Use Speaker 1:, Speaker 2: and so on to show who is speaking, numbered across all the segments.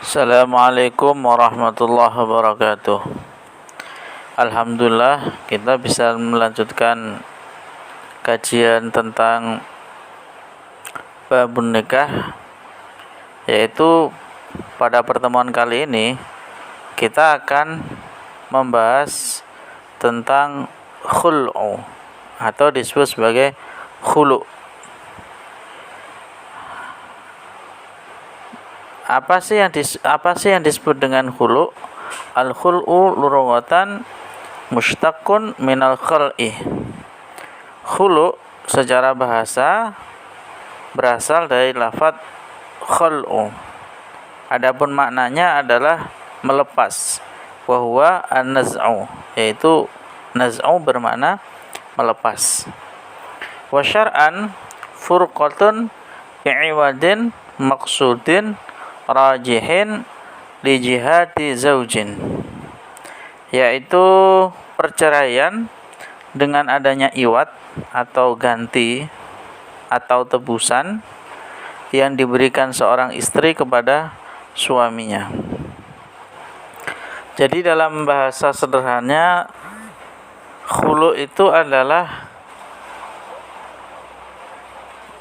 Speaker 1: Assalamualaikum warahmatullahi wabarakatuh. Alhamdulillah kita bisa melanjutkan kajian tentang babun nikah, yaitu pada pertemuan kali ini kita akan membahas tentang khul'u atau disebut sebagai khulu'. Apa sih yang disebut dengan khulu'? Al-khul'u lughatan mushtaqun minal khal'i. Khulu' secara bahasa berasal dari lafaz khal'u. Adapun maknanya adalah melepas. Wa huwa an-naz'u, yaitu naz'u bermakna melepas. Wa syar'an furqatun bi'iwadin maqsudin rajihin li jihati zaujin, yaitu perceraian dengan adanya iwad atau ganti atau tebusan yang diberikan seorang istri kepada suaminya. Jadi dalam bahasa sederhananya, khulu itu adalah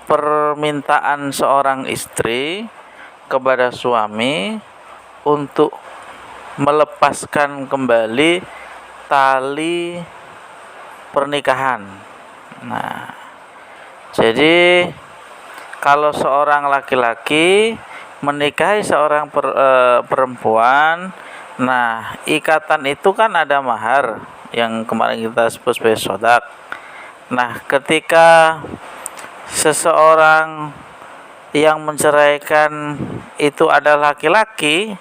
Speaker 1: permintaan seorang istri kepada suami untuk melepaskan kembali tali pernikahan. Nah, jadi kalau seorang laki-laki menikahi seorang perempuan, nah ikatan itu kan ada mahar yang kemarin kita sebut sebagai sodak. Nah, ketika seseorang yang menceraikan itu adalah laki-laki,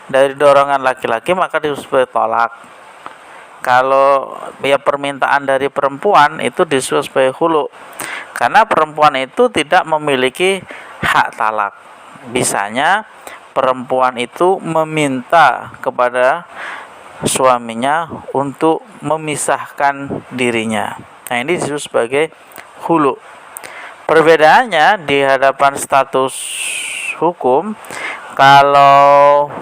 Speaker 1: dari dorongan laki-laki, maka disebut tolak. Kalau permintaan dari perempuan itu disebut sebagai khulu', karena perempuan itu tidak memiliki hak talak. Bisanya perempuan itu meminta kepada suaminya untuk memisahkan dirinya. Nah, ini disebut sebagai khulu'. Perbedaannya di hadapan status hukum, kalau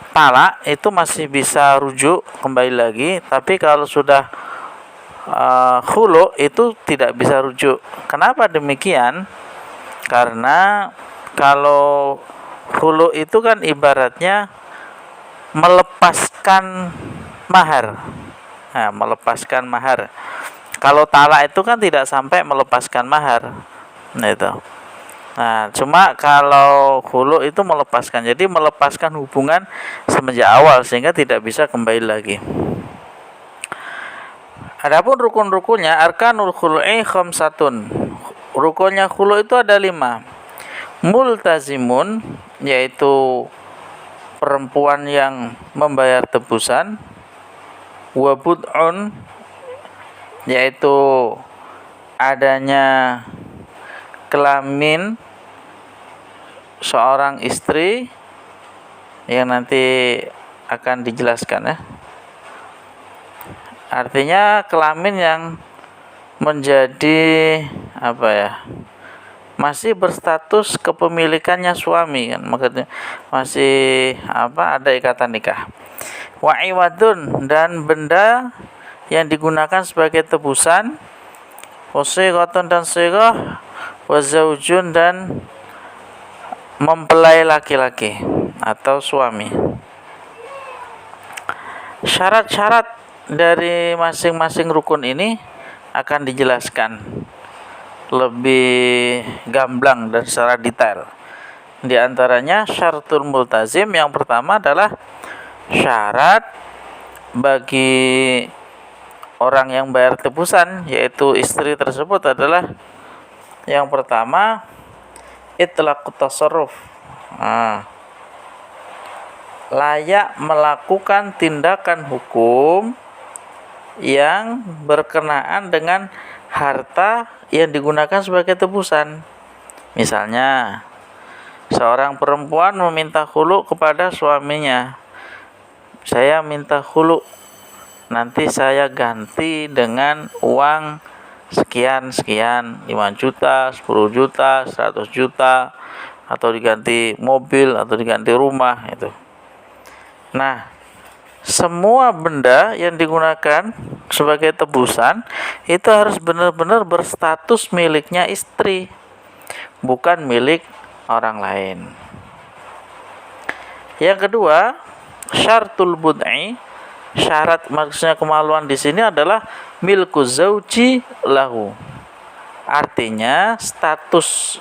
Speaker 1: talak itu masih bisa rujuk kembali lagi, tapi kalau sudah khulu' itu tidak bisa rujuk. Kenapa demikian? Karena kalau khulu' itu kan ibaratnya melepaskan mahar. Nah, melepaskan mahar. Kalau talak itu kan tidak sampai melepaskan mahar. Nah, itu. Nah, cuma kalau khulu' itu melepaskan. Jadi melepaskan hubungan semenjak awal sehingga tidak bisa kembali lagi. Adapun rukun-rukunnya, arkanul khulu'i khamsatun. Rukunnya khulu' itu ada 5. Multazimun, yaitu perempuan yang membayar tebusan. Wa bud'un, yaitu adanya kelamin seorang istri yang nanti akan dijelaskan ya. Artinya kelamin yang menjadi masih berstatus kepemilikannya suami kan, maksudnya masih ada ikatan nikah. Wa iwadun, dan benda yang digunakan sebagai tebusan. Wasighatun, dan sighah. Wazaujun, dan mempelai laki-laki atau suami. Syarat-syarat dari masing-masing rukun ini akan dijelaskan lebih gamblang dan secara detail. Di antaranya syaratul multazim, yang pertama adalah syarat bagi orang yang bayar tebusan, yaitu istri tersebut, adalah yang pertama itlaqut tasarruf. Layak melakukan tindakan hukum yang berkenaan dengan harta yang digunakan sebagai tebusan. Misalnya, seorang perempuan meminta khulu' kepada suaminya. Saya minta khulu', nanti saya ganti dengan uang sekian, 5 juta, 10 juta, 100 juta, atau diganti mobil atau diganti rumah itu. Nah, semua benda yang digunakan sebagai tebusan itu harus benar-benar berstatus miliknya istri, bukan milik orang lain. Yang kedua, syartul bud'i, syarat maksudnya kemaluan di sini adalah milku zauji lahu. Artinya status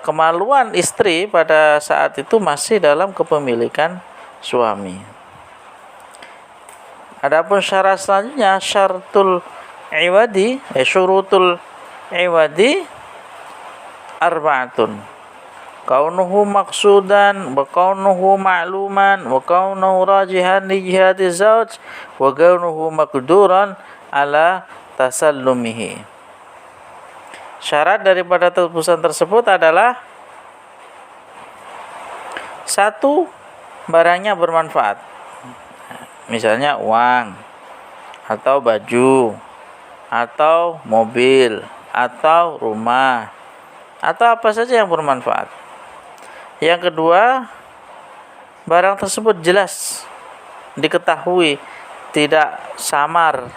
Speaker 1: kemaluan istri pada saat itu masih dalam kepemilikan suami. Adapun syarat selanjutnya syaratul iwadi, syurutul iwadi arba'atun. Kaunuhu maqsudan wa kaunuhu ma'luman wa kaunuhu rajihan li jihati zauj wa kaunuhu maqduran ala tasallumihi. Syarat daripada tebusan tersebut adalah satu, barangnya bermanfaat, misalnya uang atau baju atau mobil atau rumah atau apa saja yang bermanfaat. Yang kedua, barang tersebut jelas diketahui, tidak samar,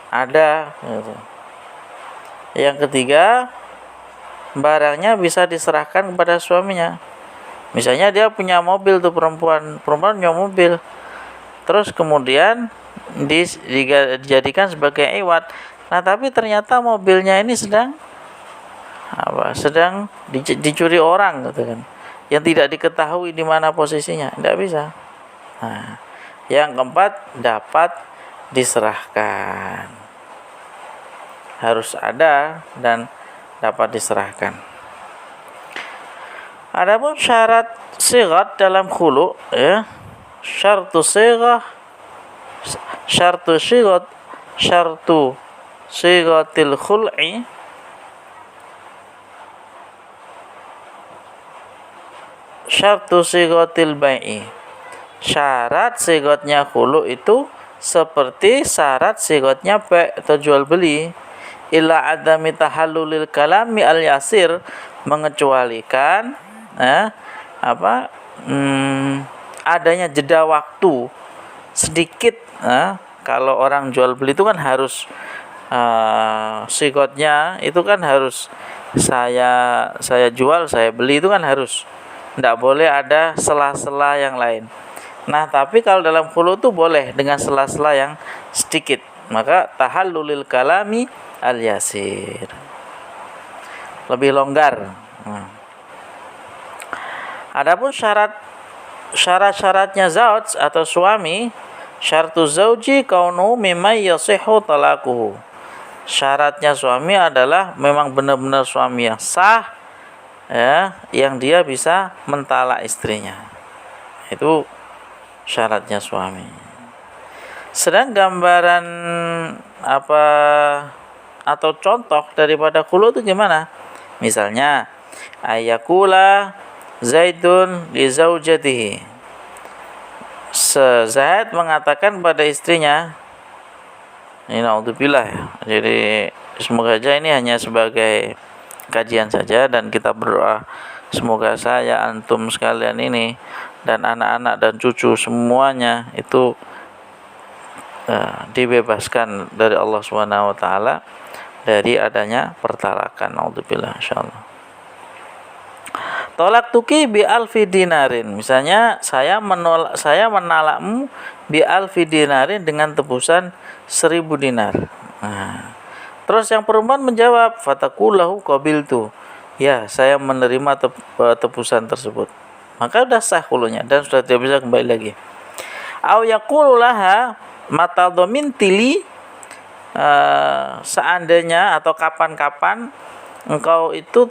Speaker 1: ada gitu. Yang ketiga, barangnya bisa diserahkan kepada suaminya. Misalnya dia punya mobil tuh, perempuan punya mobil, terus kemudian dijadikan sebagai iwat. Nah, tapi ternyata mobilnya ini sedang dicuri orang gitu kan, yang tidak diketahui di mana posisinya, tidak bisa. Nah, yang keempat, dapat diserahkan, harus ada dan dapat diserahkan. Adapun syarat sighat dalam khulu, syartu sighat, syartu sighatil khul'i, syartu sighatil bai'i. Syarat sighatnya khulu itu seperti syarat sighatnya bai' atau jual beli. Illa adami tahallulil kalami al yasir, mengecualikan adanya jeda waktu sedikit. Kalau orang jual beli itu kan harus sighatnya itu kan harus saya jual, saya beli, itu kan harus, tidak boleh ada sela-sela yang lain. Nah, tapi kalau dalam khulu itu boleh dengan sela-sela yang sedikit, maka tahallulil kalami al yasir, lebih longgar. Adapun syarat-syaratnya zauj atau suami, syartu zauji kaunu mimma yasihu talaquhu. Syaratnya suami adalah memang benar-benar suami yang sah, yang dia bisa mentalak istrinya. Itu syaratnya suami. Sedang gambaran atau contoh daripada khulu itu gimana? Misalnya ayakula Zaidun li zaujatihi, Zaid mengatakan pada istrinya, ini naudzubillah ya. Jadi semoga aja ini hanya sebagai kajian saja, dan kita berdoa semoga saya, antum sekalian ini, dan anak-anak dan cucu semuanya itu dibebaskan dari Allah Subhanahu wa taala dari adanya pertalakan, naudzubillah, insyaallah. Tolak tuki bi alfi dinarin, misalnya saya menalakmu bi alfi dinarin dengan tebusan 1000 dinar. Nah, terus yang perempuan menjawab, fatakulahu qabiltu, ya saya menerima tebusan tersebut, maka sudah sah khulunya dan sudah tidak bisa kembali lagi. Au yaqulu laha mata domin tili, seandainya atau kapan-kapan engkau itu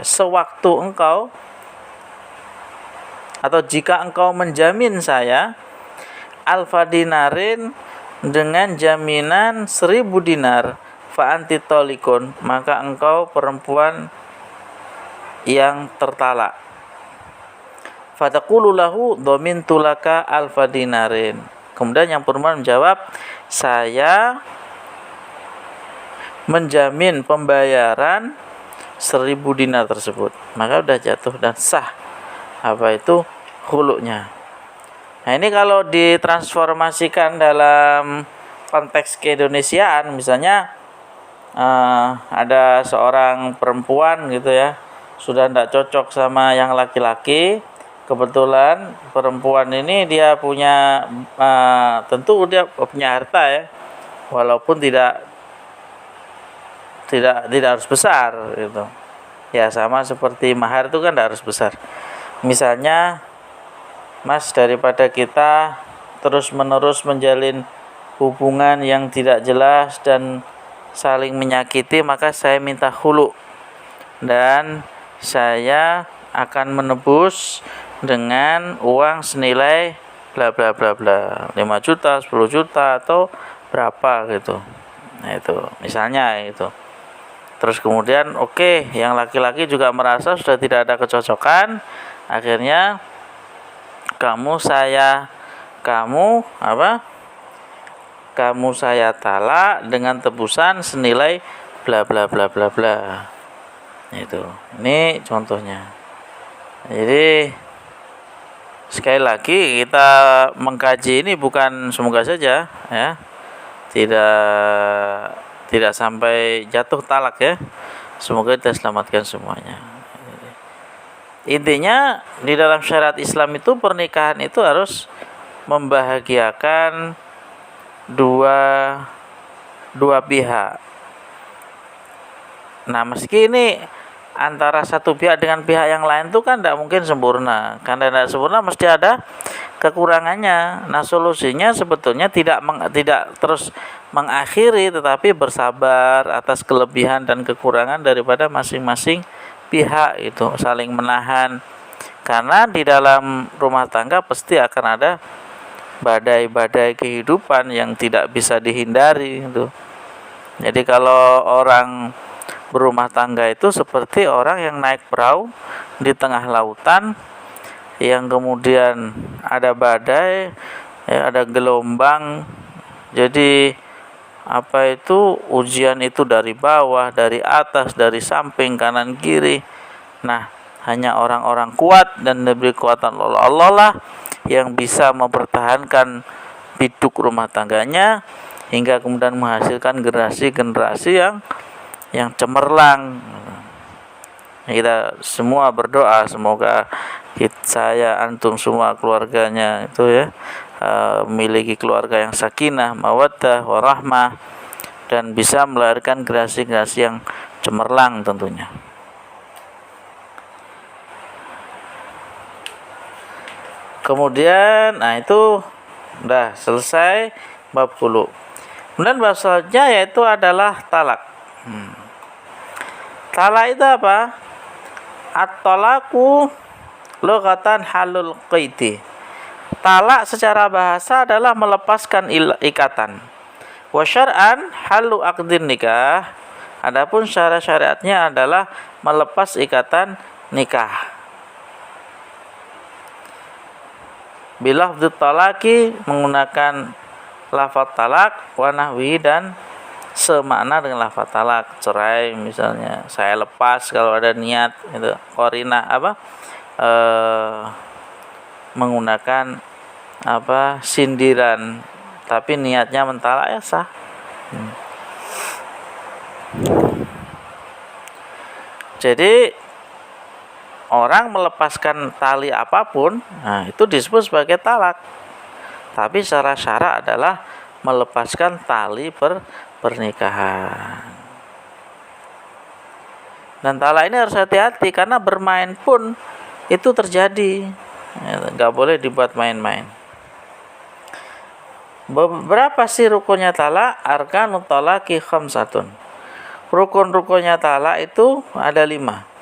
Speaker 1: sewaktu engkau atau jika engkau menjamin saya alfa dinarin dengan jaminan 1000 dinar, fa anti tolikun, maka engkau perempuan yang tertalak. Fataqulu lahu dhamintu laka alfa dinarin. Kemudian yang perempuan menjawab, saya menjamin pembayaran 1.000 dinar tersebut, maka udah jatuh dan sah apa itu khulu'nya. Nah, ini kalau ditransformasikan dalam konteks keindonesiaan, misalnya ada seorang perempuan gitu ya, sudah tidak cocok sama yang laki-laki. Kebetulan perempuan ini dia punya tentu dia punya harta ya, walaupun tidak harus besar gitu. Ya sama seperti mahar itu kan tidak harus besar. Misalnya, Mas, daripada kita terus-menerus menjalin hubungan yang tidak jelas dan saling menyakiti, maka saya minta khulu dan saya akan menebus dengan uang senilai bla bla bla bla, 5 juta, 10 juta atau berapa gitu. Nah, itu misalnya itu. Terus kemudian yang laki-laki juga merasa sudah tidak ada kecocokan, akhirnya kamu saya talak dengan tebusan senilai bla bla bla bla bla. Itu. Ini contohnya. Jadi sekali lagi kita mengkaji ini bukan semoga saja ya tidak sampai jatuh talak ya. Semoga kita selamatkan semuanya. Intinya di dalam syariat Islam itu pernikahan itu harus membahagiakan dua pihak. Nah, meski ini antara satu pihak dengan pihak yang lain itu kan tidak mungkin sempurna. Karena tidak sempurna mesti ada kekurangannya. Nah, solusinya sebetulnya tidak terus mengakhiri, tetapi bersabar atas kelebihan dan kekurangan daripada masing-masing pihak, itu saling menahan. Karena di dalam rumah tangga pasti akan ada badai-badai kehidupan yang tidak bisa dihindari itu. Jadi kalau orang berumah tangga itu seperti orang yang naik perahu di tengah lautan, yang kemudian ada badai, ada gelombang. Jadi ujian itu dari bawah, dari atas, dari samping, kanan, kiri. Nah, hanya orang-orang kuat dan diberi kekuatan oleh Allah lah yang bisa mempertahankan biduk rumah tangganya hingga kemudian menghasilkan generasi-generasi yang cemerlang. Kita semua berdoa semoga saya, antum semua, keluarganya itu ya memiliki keluarga yang sakinah, mawaddah, warahmah, dan bisa melahirkan generasi-generasi yang cemerlang tentunya. Kemudian itu udah selesai bab khulu. Kemudian bab selanjutnya yaitu adalah talak. Talak itu apa? At-talaqu lughatan halul qaidi. Talak secara bahasa adalah melepaskan ikatan. Wa syar'an halu aqdin nikah. Adapun secara syariatnya adalah melepas ikatan nikah. Bilafdz talaki menggunakan lafaz talak, wa nahwi dan semakna dengan lafaz talak, cerai misalnya, saya lepas kalau ada niat itu qarinah menggunakan sindiran tapi niatnya mentalak ya sah. Jadi orang melepaskan tali apapun, itu disebut sebagai talak. Tapi secara syara adalah melepaskan tali pernikahan. Dan talak ini harus hati-hati karena bermain pun itu terjadi. Nggak boleh dibuat main-main. Berapa sih rukunnya talak? Arkanut talaqi khamsatun. Rukun-rukunnya talak itu ada 5.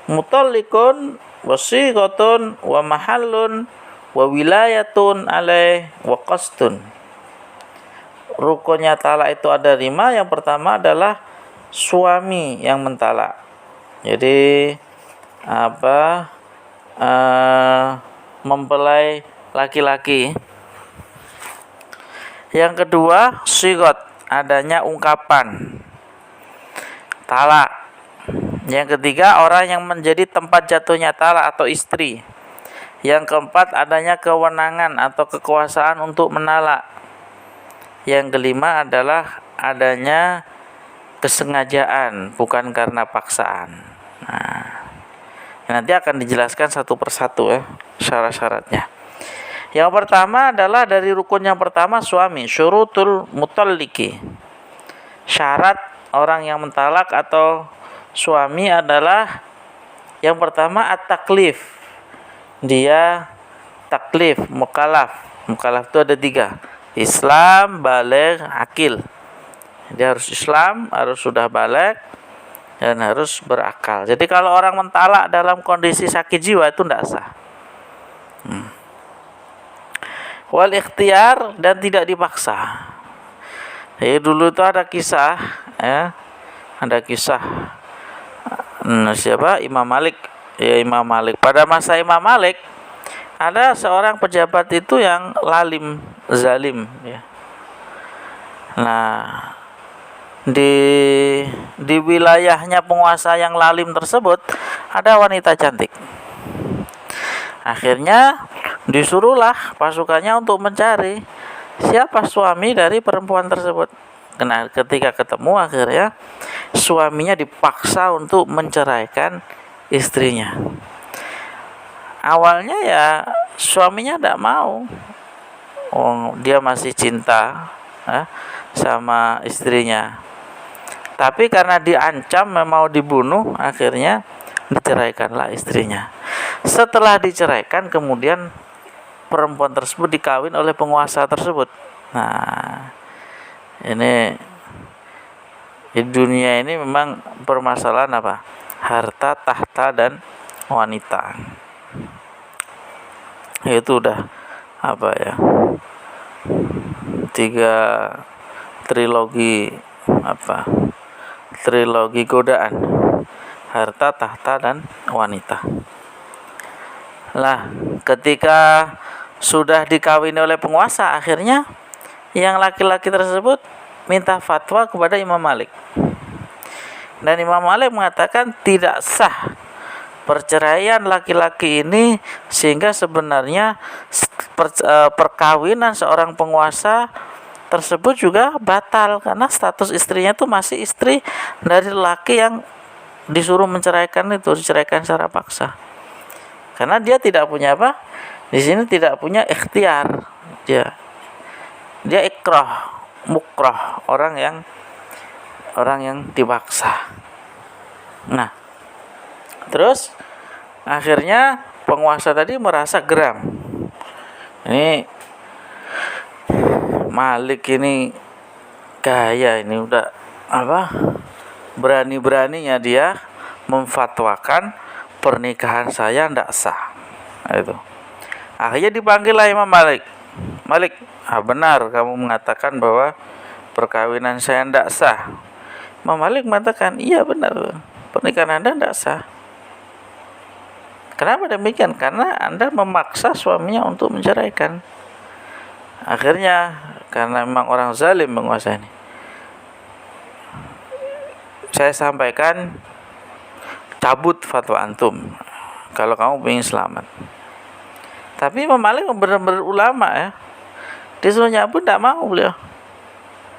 Speaker 1: Mutallikun, wasiqatun, wa mahallun, wa wilayatun alaih, wa qasdun. Rukunnya talak itu ada 5. Yang pertama adalah suami yang mentalak. Jadi mempelai laki-laki. Yang kedua, sigot, adanya ungkapan talak. Yang ketiga, orang yang menjadi tempat jatuhnya talak atau istri. Yang keempat, adanya kewenangan atau kekuasaan untuk menalak. Yang kelima adalah adanya kesengajaan, bukan karena paksaan. Nah, nanti akan dijelaskan satu persatu ya syarat-syaratnya. Yang pertama adalah dari rukun yang pertama suami, syurutul mutalliki. Syarat orang yang mentalak atau suami adalah yang pertama at-taklif. Dia taklif, mukallaf. Mukallaf itu ada 3. Islam, baligh, akil. Dia harus Islam, harus sudah baligh, dan harus berakal. Jadi kalau orang mentalak dalam kondisi sakit jiwa itu tidak sah. Wal ikhtiar, dan tidak dipaksa. Jadi dulu itu ada kisah ya. Ada kisah siapa? Imam Malik. Ya, Imam Malik. Pada masa Imam Malik ada seorang pejabat itu yang lalim, zalim ya. Nah, di wilayahnya penguasa yang lalim tersebut ada wanita cantik. Akhirnya disuruhlah pasukannya untuk mencari siapa suami dari perempuan tersebut. Nah, ketika ketemu akhirnya suaminya dipaksa untuk menceraikan istrinya. Awalnya ya suaminya tidak mau. Dia masih cinta sama istrinya. Tapi karena diancam mau dibunuh, akhirnya diceraikanlah istrinya. Setelah diceraikan, kemudian perempuan tersebut dikawin oleh penguasa tersebut. Nah, ini di dunia ini memang permasalahan apa? Harta, tahta, dan wanita. Itu udah apa ya? 3 trilogi apa? Trilogi godaan. Harta, tahta, dan wanita. Lah, ketika sudah dikawini oleh penguasa, akhirnya yang laki-laki tersebut minta fatwa kepada Imam Malik. Dan Imam Malik mengatakan tidak sah perceraian laki-laki ini, sehingga sebenarnya perkawinan seorang penguasa tersebut juga batal karena status istrinya itu masih istri dari laki yang disuruh menceraikan itu, diceraikan secara paksa. Karena dia tidak punya apa? Di sini tidak punya ikhtiar. Dia ikrah, mukrah, orang yang dipaksa. Nah, terus akhirnya penguasa tadi merasa geram. Ini Malik ini gaya, ini udah apa? Berani-beraninya dia memfatwakan pernikahan saya tidak sah. Itu. Akhirnya dipanggillah Imam Malik. Malik, benar kamu mengatakan bahwa perkawinan saya tidak sah. Imam Malik mengatakan, iya benar, pernikahan Anda tidak sah. Kenapa demikian? Karena Anda memaksa suaminya untuk menceraikan. Akhirnya karena memang orang zalim menguasai ini, saya sampaikan, cabut fatwa antum kalau kamu ingin selamat. Tapi Imam Malik benar-benar ulama ya. Disuruh nyabut tidak mau beliau.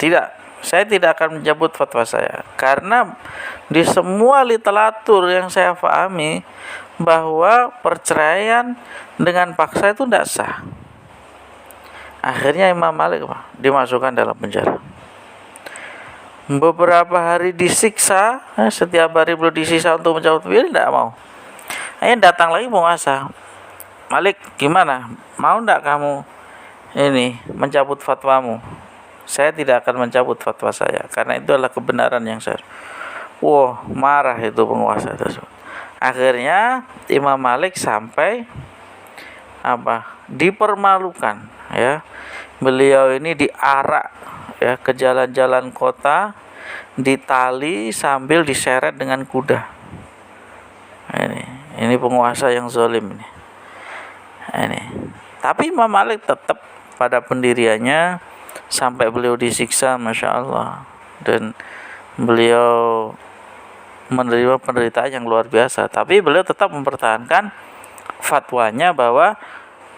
Speaker 1: Tidak, saya tidak akan mencabut fatwa saya. Karena di semua literatur yang saya pahami bahwa perceraian dengan paksa itu tidak sah. Akhirnya Imam Malik dimasukkan dalam penjara. Beberapa hari disiksa, setiap hari beliau disiksa untuk mencabut fatwa, tidak mau. Akhirnya datang lagi penguasa. Malik, gimana? Mau tidak kamu ini mencabut fatwamu? Saya tidak akan mencabut fatwa saya karena itu adalah kebenaran yang saya. Marah itu penguasa tersebut. Akhirnya Imam Malik sampai dipermalukan ya. Beliau ini diarak ya ke jalan-jalan kota, ditali sambil diseret dengan kuda. Ini penguasa yang zalim ini. Tapi Imam Malik tetap pada pendiriannya sampai beliau disiksa, Masya Allah. Dan beliau menerima penderitaan yang luar biasa. Tapi beliau tetap mempertahankan fatwanya bahwa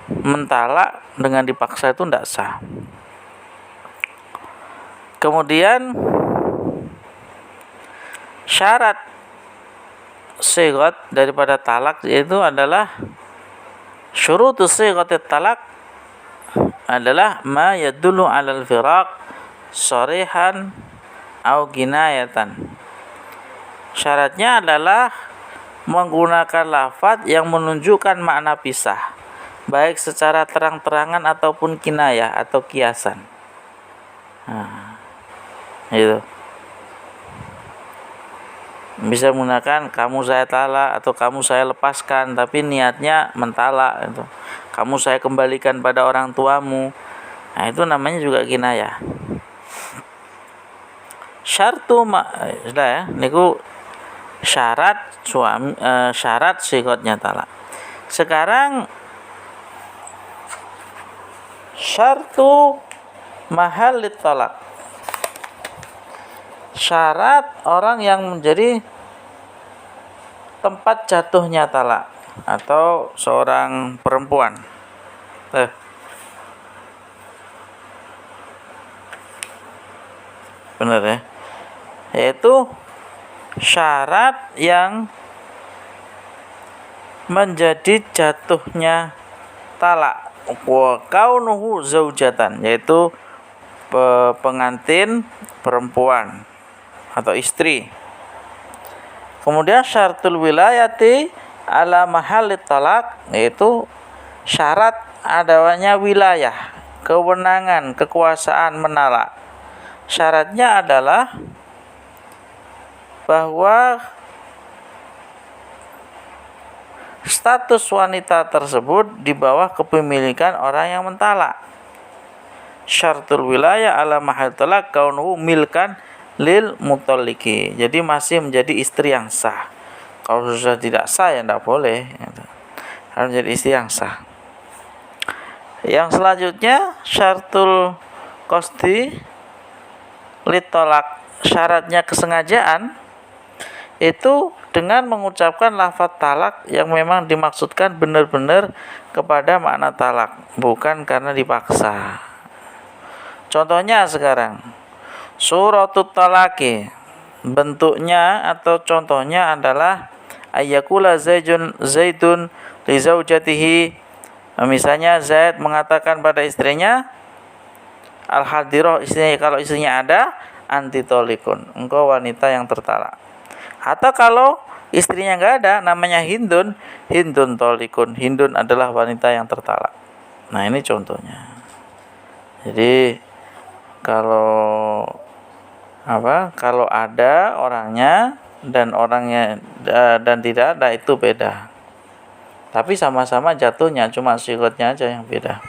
Speaker 1: mentalak dengan dipaksa itu tidak sah. Kemudian syarat sigat daripada talak yaitu adalah syurutus sigatit talak adalah ma yadullu 'alal firaq sharihan au kinayatan. Syaratnya adalah menggunakan lafaz yang menunjukkan makna pisah, baik secara terang-terangan ataupun kinayah atau kiasan. Itu bisa menggunakan kamu saya talak atau kamu saya lepaskan, tapi niatnya mentalak itu. Kamu saya kembalikan pada orang tuamu. Nah, itu namanya juga kinayah. Syartu sudah ya, niku syarat suami syarat sigatnya talak. Sekarang syartu mahallit talak. Syarat orang yang menjadi tempat jatuhnya talak atau seorang perempuan. Benar ya? Yaitu syarat yang menjadi jatuhnya talak wa kaunuhu zaujatan, yaitu pengantin perempuan atau istri. Kemudian syaratul wilayati ala mahallit talak, yaitu syarat adanya wilayah, kewenangan, kekuasaan menalak. Syaratnya adalah bahwa status wanita tersebut di bawah kepemilikan orang yang mentalak. Syaratul wilayah ala mahallit talak kaunuhu milkan lil mutalliki. Jadi masih menjadi istri yang sah. Kalau sudah tidak sah ya tidak boleh. Harus menjadi istri yang sah. Yang selanjutnya syaratul qasdi litolak. Syaratnya kesengajaan itu dengan mengucapkan lafaz talak yang memang dimaksudkan benar-benar kepada makna talak, bukan karena dipaksa. Contohnya sekarang suratut talaki, bentuknya atau contohnya adalah ayyakula zaidun li zaujatihi. Misalnya Zaid mengatakan pada istrinya al-hadirah, istrinya, kalau istrinya ada, anti tolikun, engkau wanita yang tertalak. Atau kalau istrinya enggak ada, namanya Hindun, Hindun tolikun, Hindun adalah wanita yang tertalak. Nah, ini contohnya. Jadi kalau ada orangnya dan orangnya dan tidak ada itu beda. Tapi sama-sama jatuhnya, cuma sigatnya aja yang beda.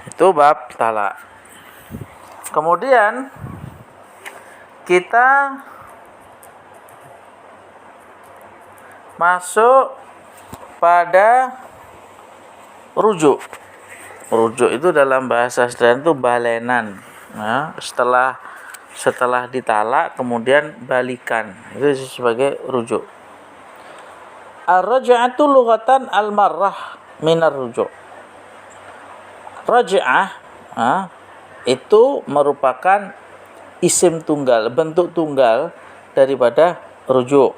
Speaker 1: Itu bab talak. Kemudian kita masuk pada rujuk. Rujuk itu dalam bahasa sederhana itu balenan. Nah, setelah ditalak kemudian balikan, itu sebagai rujuk. Ar-raj'atu lughatan al-marrah minar rujuk. Raj'ah itu merupakan isim tunggal, bentuk tunggal daripada rujuk.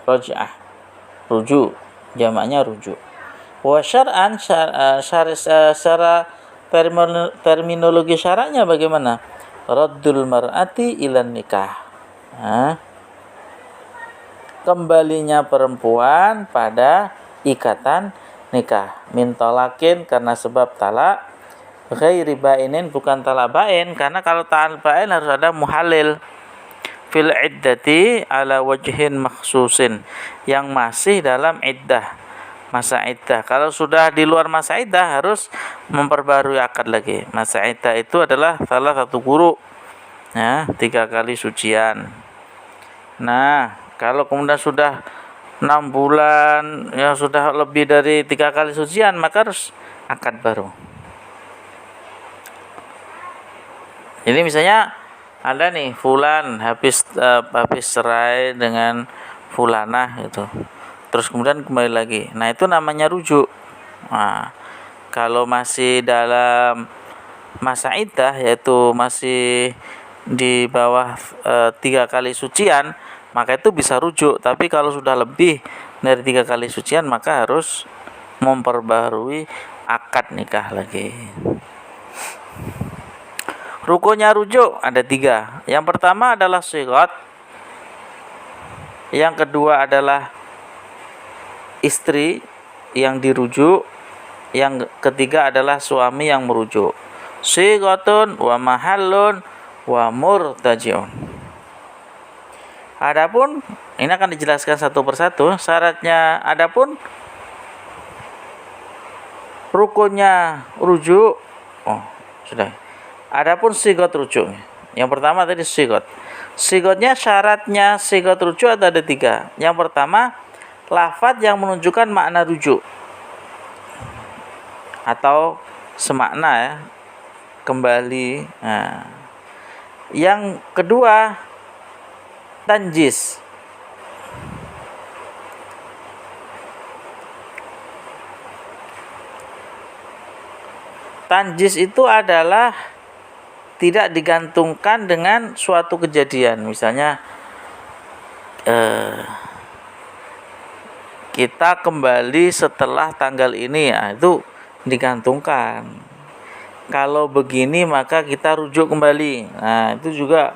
Speaker 1: Raj'ah, rujuk, jamaknya rujuk. Wa syar'an, secara terminologi syaraknya bagaimana? Raddul mar'ati ilan nikah. Kembalinya perempuan pada ikatan nikah. Min talakin, karena sebab talak. Ghairi bainin, bukan talak bain, karena kalau talak bain harus ada muhalil. Fil iddati ala wajhin makhsusin, yang masih dalam iddah, masa iddah. Kalau sudah di luar masa iddah harus memperbarui akad lagi. Masa iddah itu adalah salah satu guru, ya, 3 kali sucian. Nah, kalau kemudian sudah 6 bulan, ya sudah lebih dari 3 kali sucian, maka harus akad baru. Jadi misalnya Ada nih fulan habis cerai dengan fulanah gitu. Terus kemudian kembali lagi. Nah, itu namanya rujuk. Nah, kalau masih dalam masa iddah, yaitu masih di bawah 3 kali sucian, maka itu bisa rujuk. Tapi kalau sudah lebih dari 3 kali sucian, maka harus memperbarui akad nikah lagi. Rukunnya rujuk ada 3. Yang pertama adalah sighat. Yang kedua adalah istri yang dirujuk. Yang ketiga adalah suami yang merujuk. Sighatun wa mahallun wa murtaji'un. Adapun ini akan dijelaskan satu persatu syaratnya. Adapun rukunnya rujuk, sudah. Adapun sighat rujuk. Yang pertama tadi sighat. Sighatnya syaratnya sighat rujuk ada 3. Yang pertama, lafaz yang menunjukkan makna rujuk atau semakna ya, kembali. Nah, yang kedua, tanjis. Tanjis itu adalah tidak digantungkan dengan suatu kejadian. Misalnya kita kembali setelah tanggal ini, itu digantungkan. Kalau begini maka kita rujuk kembali. Nah, itu juga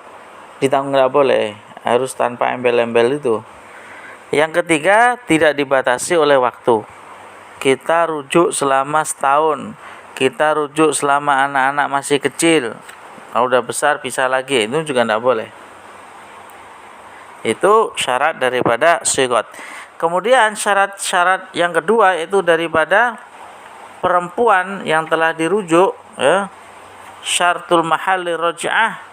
Speaker 1: ditanggung, nggak boleh, harus tanpa embel-embel itu. Yang ketiga, tidak dibatasi oleh waktu. Kita rujuk selama setahun, kita rujuk selama anak-anak masih kecil. Kalau udah besar pisah lagi, itu juga tidak boleh. Itu syarat daripada sighat. Kemudian syarat-syarat yang kedua itu daripada perempuan yang telah dirujuk, ya. Syartul mahalli raj'ah.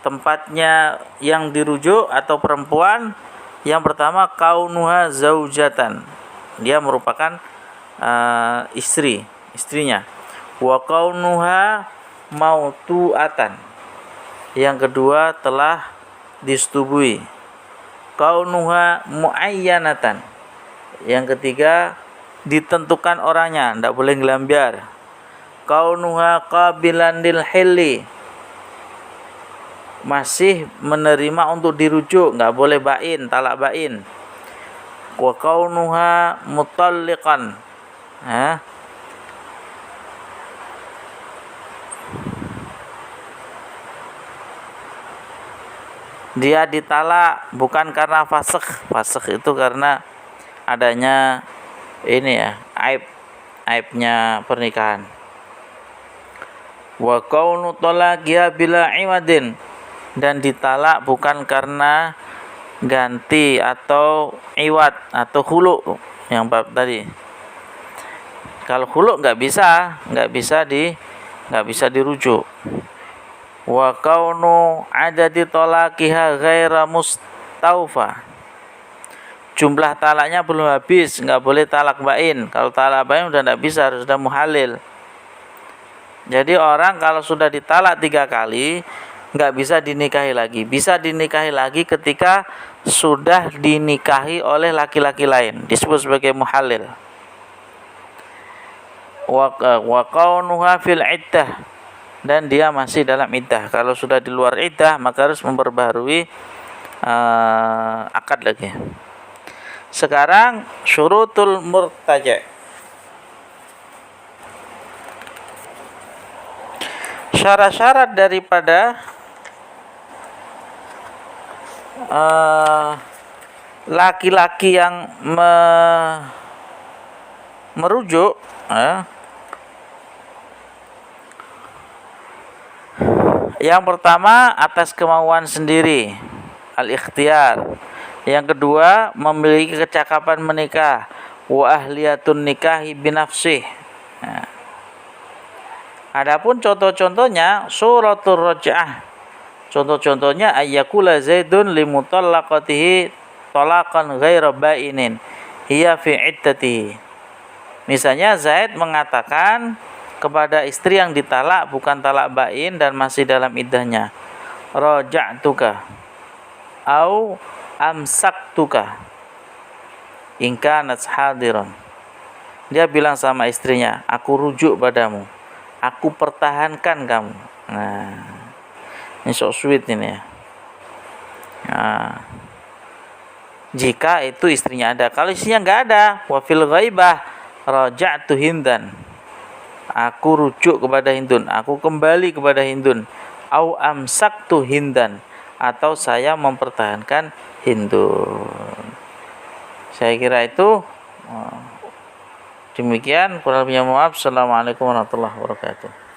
Speaker 1: Tempatnya yang dirujuk atau perempuan, yang pertama kaunuha zaujatan. Dia merupakan istrinya. Wa kaunuha mautuatan. Yang kedua telah disetubui. Kaunuha muayyanatan. Yang ketiga ditentukan orangnya, tidak boleh ngelambiar. Kaunuha qabilan lil hilli. Masih menerima untuk dirujuk, nggak boleh bain, talak bain. Wa kaunuha mutalliqan. Dia ditalak bukan karena fasakh. Fasakh itu karena adanya ini ya, aibnya pernikahan. Wa kaunu talaqiha bila iwadin. Dan ditalak bukan karena ganti atau iwad atau khulu yang bab tadi. Kalau khulu nggak bisa dirujuk. Wa kaunu adadi talaqiha ghaira mustaufa. Jumlah talaknya belum habis, nggak boleh talak bain. Kalau talak bain udah nggak bisa, harus sudah muhalil. Jadi orang kalau sudah ditalak 3 kali nggak bisa dinikahi lagi. Bisa dinikahi lagi ketika sudah dinikahi oleh laki-laki lain, disebut sebagai muhalil. Wa kaunuha fil iddah. Dan dia masih dalam iddah. Kalau sudah di luar iddah maka harus memperbaharui akad lagi. Sekarang syurutul murtaja'. Syarat-syarat daripada laki-laki yang merujuk, yang pertama atas kemauan sendiri, al-ikhtiyar. Yang kedua memiliki kecakapan menikah, wa ahliyatun nikahi binafsih. Adapun contoh-contohnya suratul raj'ah. Contoh-contohnya ayyakula zaidun limutallaqatihi talaqan ghaira bainin hiya fi iddatihi. Misalnya Zaid mengatakan kepada istri yang ditalak bukan talak bain dan masih dalam iddahnya. Raja'tuka au amsaktuka in kanat hadiran. Dia bilang sama istrinya, aku rujuk padamu, aku pertahankan kamu. Nah, ini sok sweet ini ya. Nah, jika itu istrinya ada. Kalau istrinya nggak ada, wa fil ghaibah raja'tu Hindan, aku rujuk kepada Hindun, aku kembali kepada Hindun. Au amsaktu Hindan, atau saya mempertahankan Hindun. Saya kira itu demikian, kurang lebihnya maaf. Assalamualaikum warahmatullahi wabarakatuh.